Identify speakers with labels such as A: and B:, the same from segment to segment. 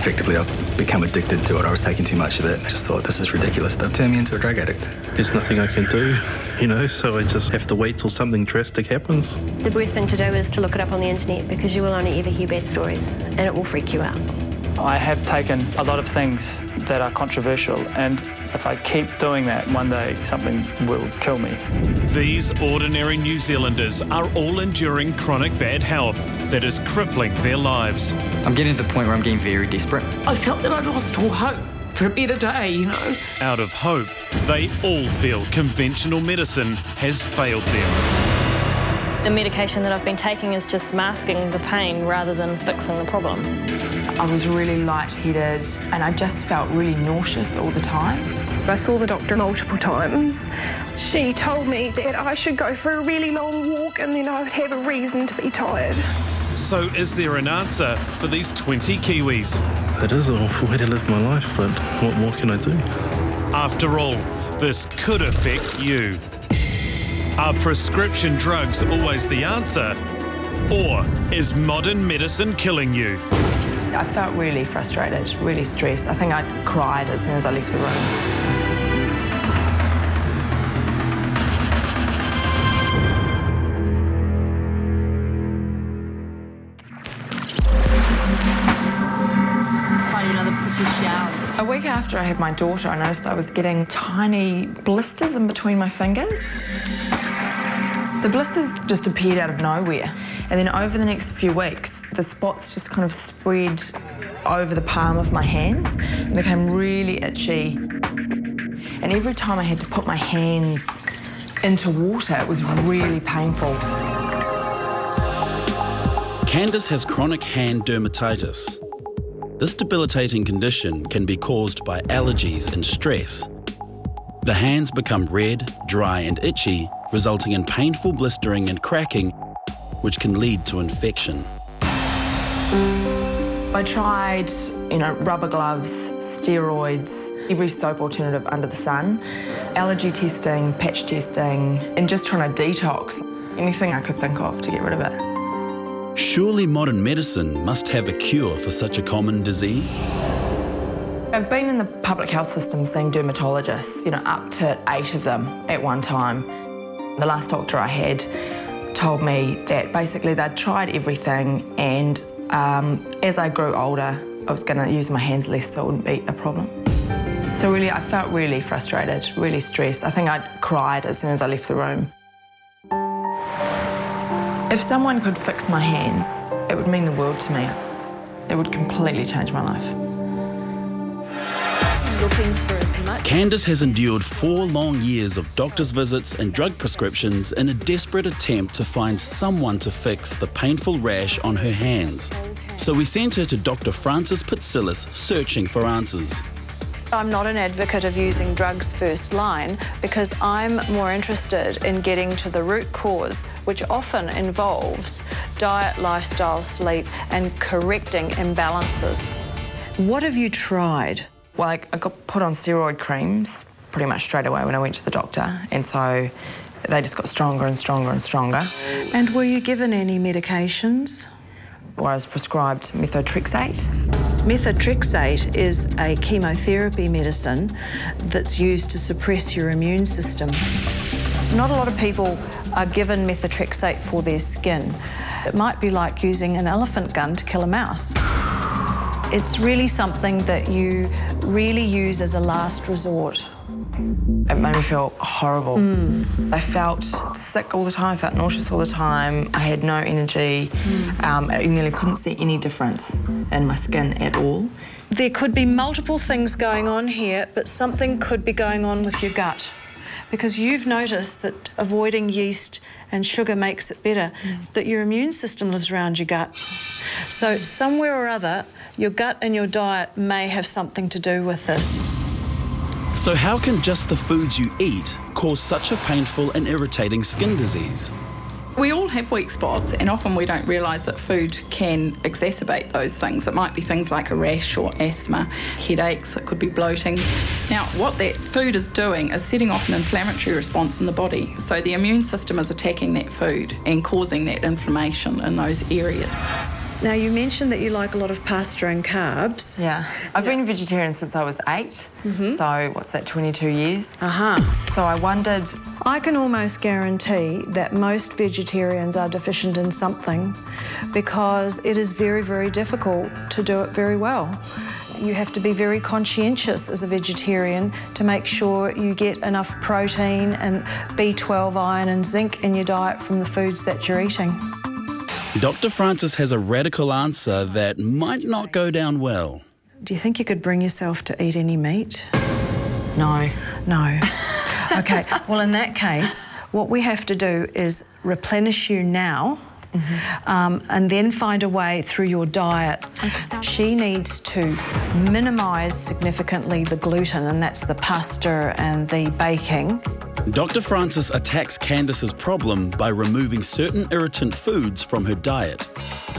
A: Effectively, I've become addicted to it. I was taking too much of it. I just thought, this is ridiculous. They've turned me into a drug addict.
B: There's nothing I can do, so I just have to wait till something drastic happens.
C: The worst thing to do is to look it up on the internet, because you will only ever hear bad stories and it will freak you out.
D: I have taken a lot of things that are controversial, and if I keep doing that, one day something will kill me.
E: These ordinary New Zealanders are all enduring chronic bad health that is crippling their lives.
F: I'm getting to the point where I'm getting very desperate.
G: I felt that I'd lost all hope for a better day,
E: Out of hope, they all feel conventional medicine has failed them.
H: The medication that I've been taking is just masking the pain rather than fixing the problem.
I: I was really lightheaded and I just felt really nauseous all the time.
J: I saw the doctor multiple times. She told me that I should go for a really long walk and then I would have a reason to be tired.
E: So is there an answer for these 20 Kiwis?
B: It is an awful way to live my life, but what more can I do?
E: After all, this could affect you. Are prescription drugs always the answer? Or is modern medicine killing you?
I: I felt really frustrated, really stressed. I think I cried as soon as I left the room. A week after I had my daughter, I noticed I was getting tiny blisters in between my fingers. The blisters just appeared out of nowhere. And then over the next few weeks, the spots just kind of spread over the palm of my hands and became really itchy. And every time I had to put my hands into water, it was really painful.
K: Candice has chronic hand dermatitis. This debilitating condition can be caused by allergies and stress. The hands become red, dry and itchy, resulting in painful blistering and cracking, which can lead to infection.
I: I tried, rubber gloves, steroids, every soap alternative under the sun, allergy testing, patch testing, and just trying to detox. Anything I could think of to get rid of it.
K: Surely modern medicine must have a cure for such a common disease?
I: I've been in the public health system seeing dermatologists, up to 8 of them at one time. The last doctor I had told me that basically they'd tried everything, and as I grew older, I was going to use my hands less so it wouldn't be a problem. So really, I felt really frustrated, really stressed. I think I cried as soon as I left the room. If someone could fix my hands, it would mean the world to me. It would completely change my life.
K: Candice has endured 4 long years of doctor's visits and drug prescriptions in a desperate attempt to find someone to fix the painful rash on her hands. So we sent her to Dr. Francis Pitsillis, searching for answers.
H: I'm not an advocate of using drugs first line because I'm more interested in getting to the root cause, which often involves diet, lifestyle, sleep, and correcting imbalances.
L: What have you tried?
I: Well, I got put on steroid creams pretty much straight away when I went to the doctor, and so they just got stronger and stronger and stronger.
L: And were you given any medications?
I: Well, I was prescribed methotrexate.
L: Methotrexate is a chemotherapy medicine that's used to suppress your immune system.
H: Not a lot of people are given methotrexate for their skin. It might be like using an elephant gun to kill a mouse. It's really something that you really use as a last resort.
I: It made me feel horrible. I felt sick all the time, I felt nauseous all the time, I had no energy, I nearly couldn't see any difference in my skin at all.
L: There could be multiple things going on here, but something could be going on with your gut, because you've noticed that avoiding yeast and sugar makes it better, that your immune system lives around your gut. So somewhere or other, your gut and your diet may have something to do with this.
K: So how can just the foods you eat cause such a painful and irritating skin disease?
M: We all have weak spots, and often we don't realise that food can exacerbate those things. It might be things like a rash or asthma, headaches, it could be bloating. Now, what that food is doing is setting off an inflammatory response in the body. So the immune system is attacking that food and causing that inflammation in those areas.
L: Now, you mentioned that you like a lot of pasta and carbs.
I: Yeah. I've been vegetarian since I was 8, so what's that, 22 years? So I wondered...
L: I can almost guarantee that most vegetarians are deficient in something because it is very, very difficult to do it very well. You have to be very conscientious as a vegetarian to make sure you get enough protein and B12, iron and zinc in your diet from the foods that you're eating.
K: Dr. Francis has a radical answer that might not go down well.
L: Do you think you could bring yourself to eat any meat?
I: No.
L: No. OK, well, in that case, what we have to do is replenish you now and then find a way through your diet. She needs to minimise significantly the gluten, and that's the pasta and the baking.
K: Dr. Francis attacks Candice's problem by removing certain irritant foods from her diet.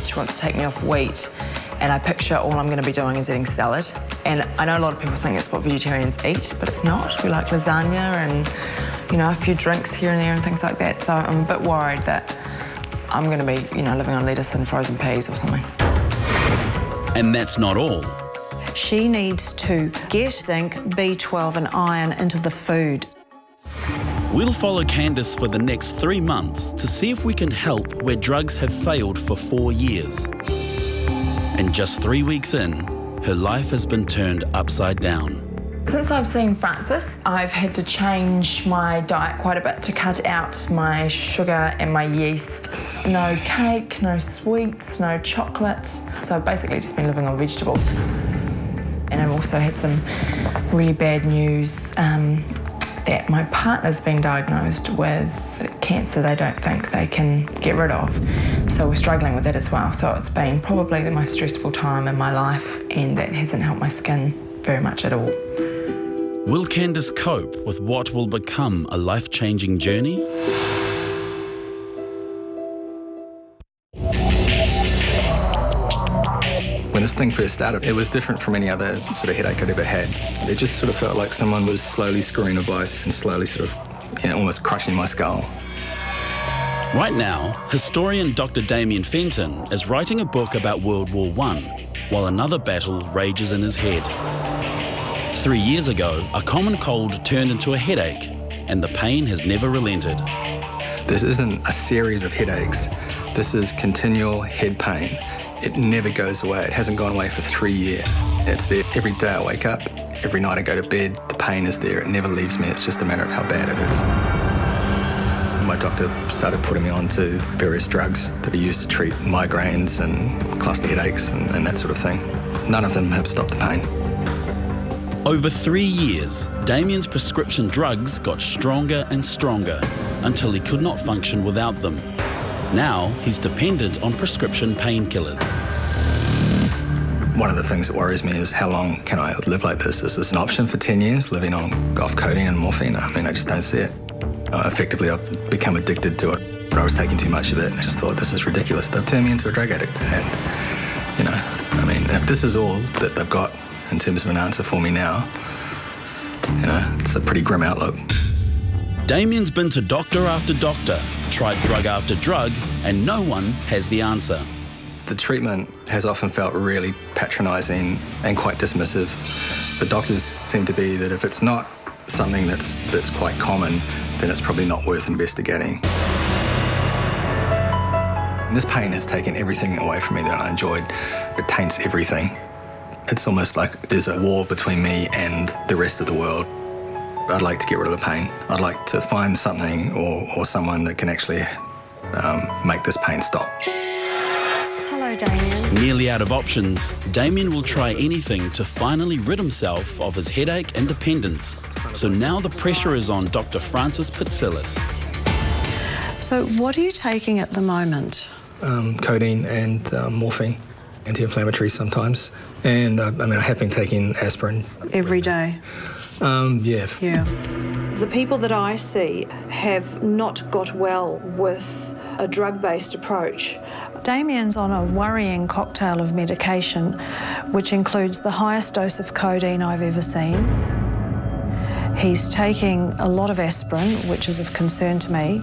I: She wants to take me off wheat, and I picture all I'm going to be doing is eating salad. And I know a lot of people think that's what vegetarians eat, but it's not. We like lasagna and, you know, a few drinks here and there and things like that. So I'm a bit worried that I'm going to be, you know, living on lettuce and frozen peas or something.
K: And that's not all.
L: She needs to get zinc, B12 and iron into the food.
K: We'll follow Candice for the next 3 months to see if we can help where drugs have failed for 4 years. And just 3 weeks in, her life has been turned upside down.
I: Since I've seen Francis, I've had to change my diet quite a bit to cut out my sugar and my yeast. No cake, no sweets, no chocolate. So I've basically just been living on vegetables. And I've also had some really bad news that my partner's been diagnosed with cancer they don't think they can get rid of. So we're struggling with it as well. So it's been probably the most stressful time in my life, and that hasn't helped my skin very much at all.
K: Will Candice cope with what will become a life-changing journey?
A: When this thing first started, it was different from any other sort of headache I'd ever had. It just sort of felt like someone was slowly screwing a vice and slowly sort of, you know, almost crushing my skull.
K: Right now, historian Dr. Damien Fenton is writing a book about World War I, while another battle rages in his head. 3 years ago, a common cold turned into a headache, and the pain has never relented.
A: This isn't a series of headaches. This is continual head pain. It never goes away. It hasn't gone away for 3 years. It's there every day I wake up, every night I go to bed, the pain is there. It never leaves me. It's just a matter of how bad it is. My doctor started putting me on to various drugs that are used to treat migraines and cluster headaches and that sort of thing. None of them have stopped the pain.
K: Over 3 years, Damien's prescription drugs got stronger and stronger until he could not function without them. Now he's dependent on prescription painkillers.
A: One of the things that worries me is how long can I live like this? Is this an option for 10 years, living off codeine and morphine? I mean, I just don't see it. Effectively, I've become addicted to it. I was taking too much of it, and I just thought, this is ridiculous. They've turned me into a drug addict. And, you know, I mean, if this is all that they've got in terms of an answer for me now, you know, it's a pretty grim outlook.
K: Damien's been to doctor after doctor, tried drug after drug, and no one has the answer.
A: The treatment has often felt really patronising and quite dismissive. The doctors seem to be that if it's not something that's quite common, then it's probably not worth investigating. And this pain has taken everything away from me that I enjoyed. It taints everything. It's almost like there's a war between me and the rest of the world. I'd like to get rid of the pain. I'd like to find something or someone that can actually make this pain stop.
L: Hello, Damien.
K: Nearly out of options, Damien will try anything to finally rid himself of his headache and dependence. So now the pressure is on Dr. Francis Patsillis.
L: So what are you taking at the moment?
A: Codeine and morphine, anti-inflammatories sometimes. And I mean, I have been taking aspirin.
L: Every day?
A: Yeah.
L: Yeah. The people that I see have not got well with a drug-based approach. Damien's on a worrying cocktail of medication, which includes the highest dose of codeine I've ever seen. He's taking a lot of aspirin, which is of concern to me,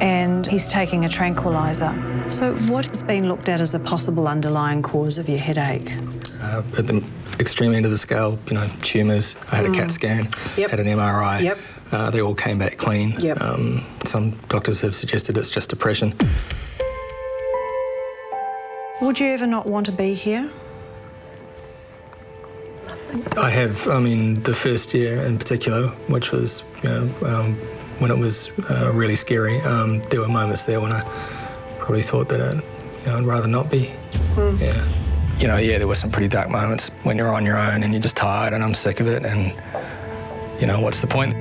L: and he's taking a tranquilizer. So what has been looked at as a possible underlying cause of your headache?
A: At the extreme end of the scale, you know, tumours. I had a CAT scan, had an MRI. They all came back clean. Some doctors have suggested it's just depression.
L: Would you ever not want to be here?
A: I have. I mean, the first year in particular, which was, you know, when it was really scary, there were moments there when I probably thought that I'd rather not be. Yeah. You know, there were some pretty dark moments when you're on your own and you're just tired and I'm sick of it and, you know, what's the point?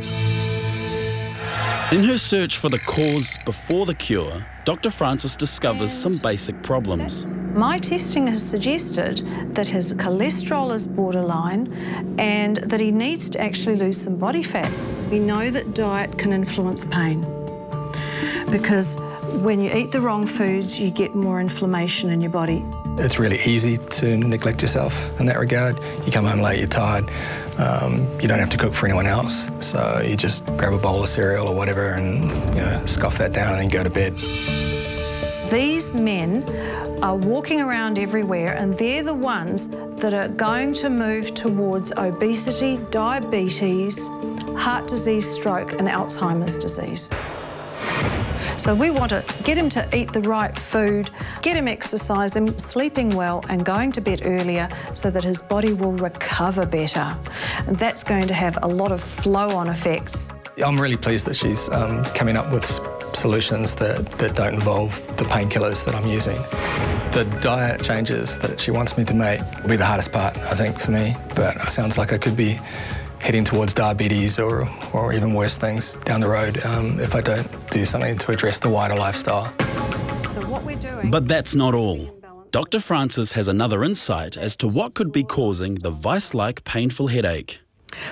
K: In her search for the cause before the cure, Dr. Francis discovers some basic problems.
L: My testing has suggested that his cholesterol is borderline and that he needs to actually lose some body fat. We know that diet can influence pain because when you eat the wrong foods, you get more inflammation in your body.
A: It's really easy to neglect yourself in that regard. You come home late, you're tired, you don't have to cook for anyone else, so you just grab a bowl of cereal or whatever and, you know, scoff that down and then go to bed.
L: These men are walking around everywhere and they're the ones that are going to move towards obesity, diabetes, heart disease, stroke and Alzheimer's disease. So we want to get him to eat the right food, get him exercising, sleeping well and going to bed earlier so that his body will recover better. And that's going to have a lot of flow-on effects.
A: I'm really pleased that she's coming up with solutions that don't involve the painkillers that I'm using. The diet changes that she wants me to make will be the hardest part, I think, for me. But it sounds like I could be heading towards diabetes or even worse things down the road if I don't do something to address the wider lifestyle.
L: So what we're doing...
K: But that's not all. Dr. Francis has another insight as to what could be causing the vice-like painful headache.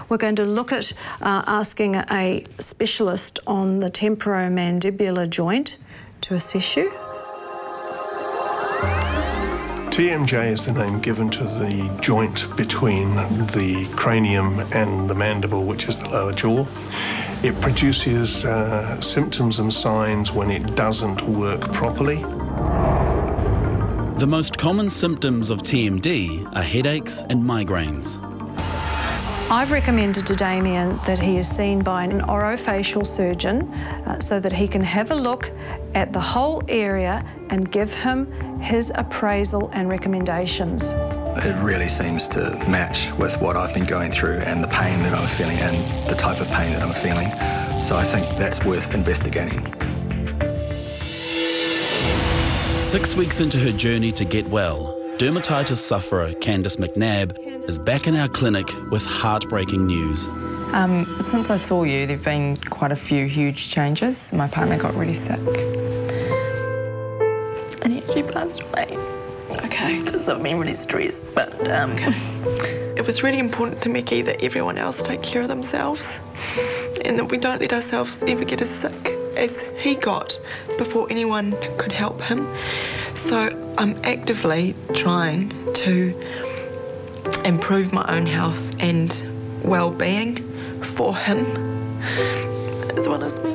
L: We're going to look at asking a specialist on the temporomandibular joint to assess you.
N: TMJ is the name given to the joint between the cranium and the mandible, which is the lower jaw. It produces symptoms and signs when it doesn't work properly.
K: The most common symptoms of TMD are headaches and migraines.
L: I've recommended to Damien that he is seen by an orofacial surgeon so that he can have a look at the whole area and give him his appraisal and recommendations.
A: It really seems to match with what I've been going through and the pain that I'm feeling and the type of pain that I'm feeling. So I think that's worth investigating.
K: 6 weeks into her journey to get well, dermatitis sufferer Candice McNabb is back in our clinic with heartbreaking news.
I: Since I saw you, there have been quite a few huge changes. My partner got really sick. And he actually passed away.
O: Okay, because I've been really stressed, but it was really important to Mickey that everyone else take care of themselves and that we don't let ourselves ever get as sick as he got before anyone could help him. So I'm actively trying to improve my own health and well-being for him as well as me.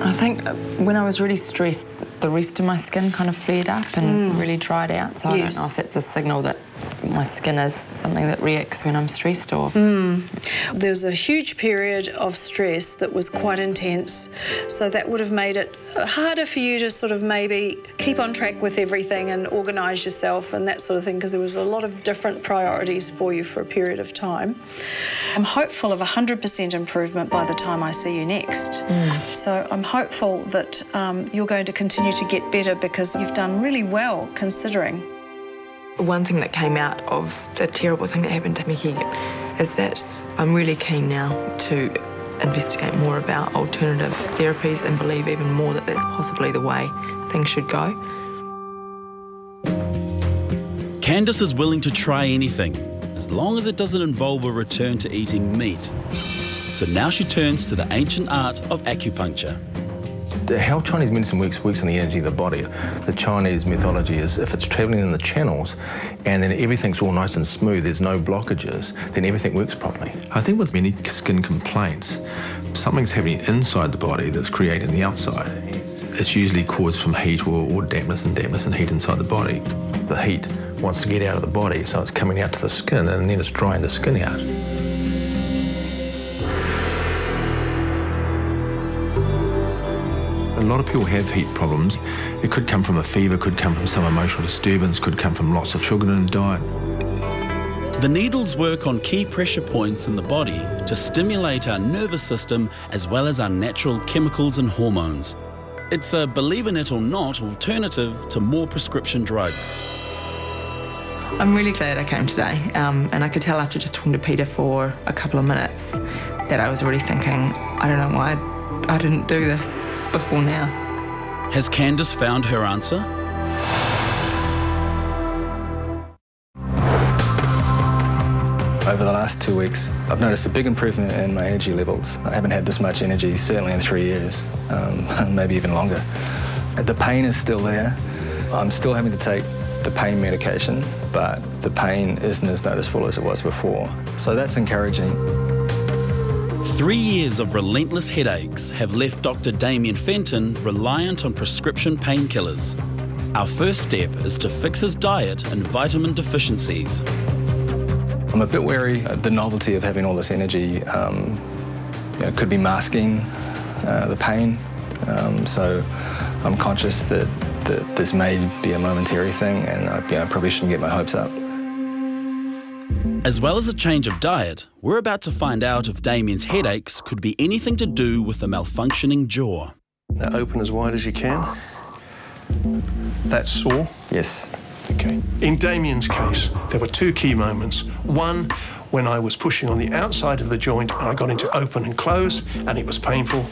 I: I think when I was really stressed, the rest of my skin kind of flared up and really dried out. So I don't know if that's a signal that my skin is something that reacts when I'm stressed or...
L: There was a huge period of stress that was quite intense, so that would have made it harder for you to sort of maybe keep on track with everything and organise yourself and that sort of thing, because there was a lot of different priorities for you for a period of time. I'm hopeful of 100% improvement by the time I see you next. So I'm hopeful that you're going to continue to get better because you've done really well considering.
I: One thing that came out of the terrible thing that happened to Mickey is that I'm really keen now to investigate more about alternative therapies and believe even more that that's possibly the way things should go.
K: Candice is willing to try anything, as long as it doesn't involve a return to eating meat. So now she turns to the ancient art of acupuncture.
P: How Chinese medicine works on the energy of the body. The Chinese mythology is if it's travelling in the channels and then everything's all nice and smooth, there's no blockages, then everything works properly.
B: I think with many skin complaints, something's happening inside the body that's creating the outside.
P: It's usually caused from heat or dampness and heat inside the body. The heat wants to get out of the body, so it's coming out to the skin, and then it's drying the skin out. A lot of people have heat problems. It could come from a fever, could come from some emotional disturbance, could come from lots of sugar in the diet.
K: The needles work on key pressure points in the body to stimulate our nervous system as well as our natural chemicals and hormones. It's a believe it or not alternative to more prescription drugs.
I: I'm really glad I came today, and I could tell after just talking to Peter for a couple of minutes that I was already thinking, I don't know why I didn't do this before now.
K: Has Candice found her answer?
A: Over the last 2 weeks, I've noticed a big improvement in my energy levels. I haven't had this much energy, certainly in 3 years, maybe even longer. The pain is still there. I'm still having to take the pain medication, but the pain isn't as noticeable as it was before. So that's encouraging.
K: 3 years of relentless headaches have left Dr. Damien Fenton reliant on prescription painkillers. Our first step is to fix his diet and vitamin deficiencies.
A: I'm a bit wary of the novelty of having all this energy. Could be masking the pain. So I'm conscious that this may be a momentary thing, and I probably shouldn't get my hopes up.
K: As well as a change of diet, we're about to find out if Damien's headaches could be anything to do with a malfunctioning jaw.
N: Now open as wide as you can. That's sore?
A: Yes.
N: Okay. In Damien's case, there were two key moments. One, when I was pushing on the outside of the joint and I got into open and close, and it was painful.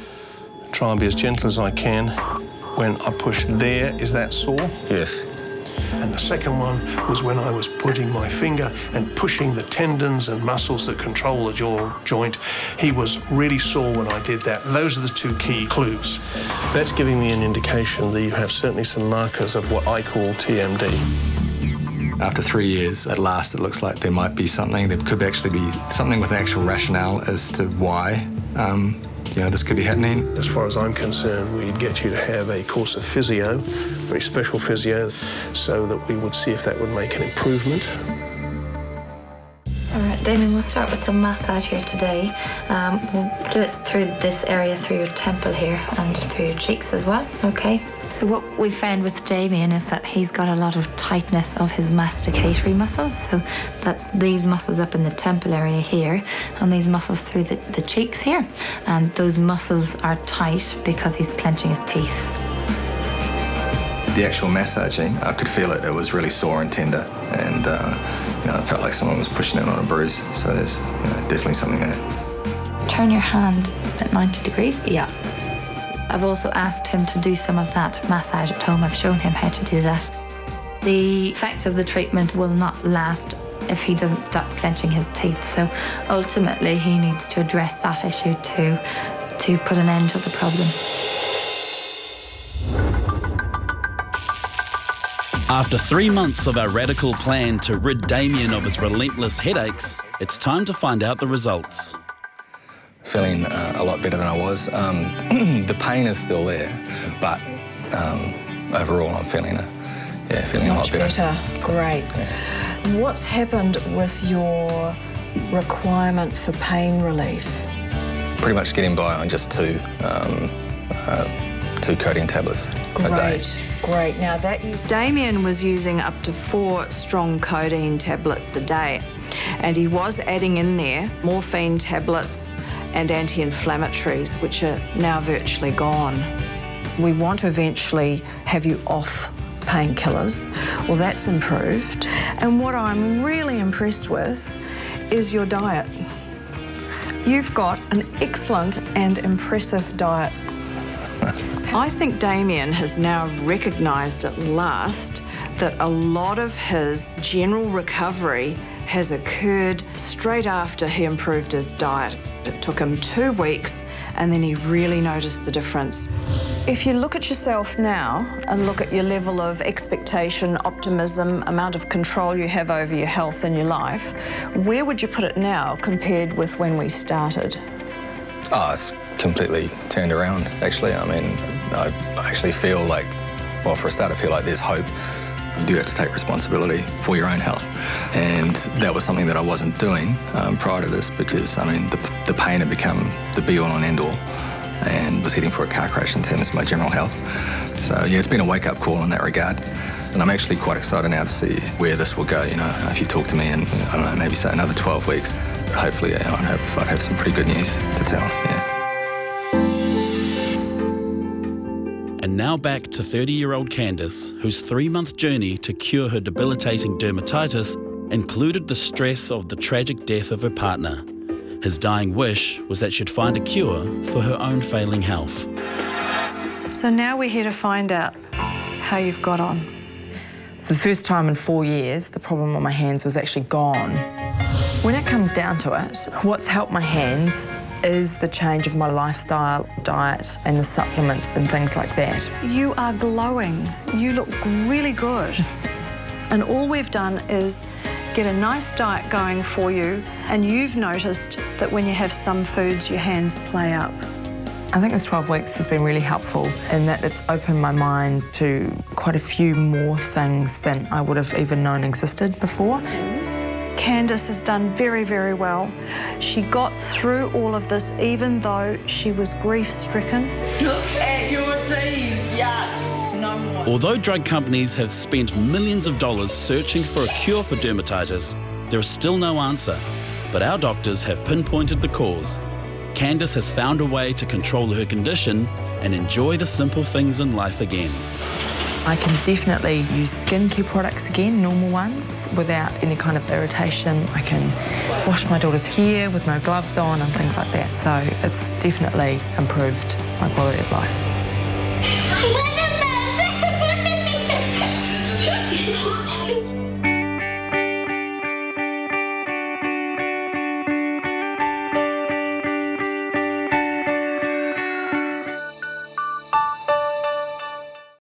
N: Try and be as gentle as I can. When I push there, is that sore?
A: Yes.
N: And the second one was when I was putting my finger and pushing the tendons and muscles that control the jaw joint. He was really sore when I did that. Those are the two key clues. That's giving me an indication that you have certainly some markers of what I call TMD.
A: After 3 years, at last, it looks like there might be something. There could actually be something with an actual rationale as to why this could be happening.
N: As far as I'm concerned, we'd get you to have a course of physio, very special physio, so that we would see if that would make an improvement.
Q: All right, Damien, we'll start with some massage here today. We'll do it through this area, through your temple here, and through your cheeks as well, okay? So what we found with Damien is that he's got a lot of tightness of his masticatory muscles. So that's these muscles up in the temple area here, and these muscles through the cheeks here. And those muscles are tight because he's clenching his teeth.
A: The actual massaging, I could feel it. It was really sore and tender, and I felt like someone was pushing in on a bruise. So there's definitely something there.
Q: Turn your hand at 90 degrees. Yeah. I've also asked him to do some of that massage at home. I've shown him how to do that. The effects of the treatment will not last if he doesn't stop clenching his teeth. So ultimately, he needs to address that issue to put an end to the problem.
K: After 3 months of our radical plan to rid Damien of his relentless headaches, it's time to find out the results.
A: Feeling a lot better than I was. The pain is still there, but overall I'm feeling a lot better.
L: Great. Yeah. What's happened with your requirement for pain relief?
A: Pretty much getting by on just two codeine tablets a day.
L: Great. Now Damien was using up to 4 strong codeine tablets a day, and he was adding in there morphine tablets and anti-inflammatories, which are now virtually gone. We want to eventually have you off painkillers. Well, that's improved. And what I'm really impressed with is your diet. You've got an excellent and impressive diet. I think Damien has now recognised at last that a lot of his general recovery has occurred straight after he improved his diet. It took him 2 weeks, and then he really noticed the difference. If you look at yourself now and look at your level of expectation, optimism, amount of control you have over your health and your life, where would you put it now compared with when we started?
A: Oh, it's completely turned around, actually. I mean, I actually feel like, well, for a start, I feel like there's hope. You do have to take responsibility for your own health. And that was something that I wasn't doing prior to this because, I mean, the pain had become the be-all and end-all and was heading for a car crash in terms of my general health. So, yeah, it's been a wake-up call in that regard. And I'm actually quite excited now to see where this will go. You know, if you talk to me in, I don't know, maybe say another 12 weeks, hopefully I'd have some pretty good news to tell, yeah.
K: And now back to 30-year-old Candice, whose 3-month journey to cure her debilitating dermatitis included the stress of the tragic death of her partner. His dying wish was that she'd find a cure for her own failing health.
H: So now we're here to find out how you've got on.
I: For the first time in 4 years, the problem on my hands was actually gone. When it comes down to it, what's helped my hands is the change of my lifestyle, diet, and the supplements and things like that.
H: You are glowing. You look really good. And all we've done is get a nice diet going for you, and you've noticed that when you have some foods, your hands play up.
I: I think this 12 weeks has been really helpful in that it's opened my mind to quite a few more things than I would have even known existed before.
H: Candice has done very, very well. She got through all of this even though she was grief-stricken.
G: Look at your teeth, yeah, no more.
K: Although drug companies have spent millions of dollars searching for a cure for dermatitis, there is still no answer. But our doctors have pinpointed the cause. Candice has found a way to control her condition and enjoy the simple things in life again.
I: I can definitely use skincare products again, normal ones, without any kind of irritation. I can wash my daughter's hair with no gloves on and things like that. So it's definitely improved my quality of life.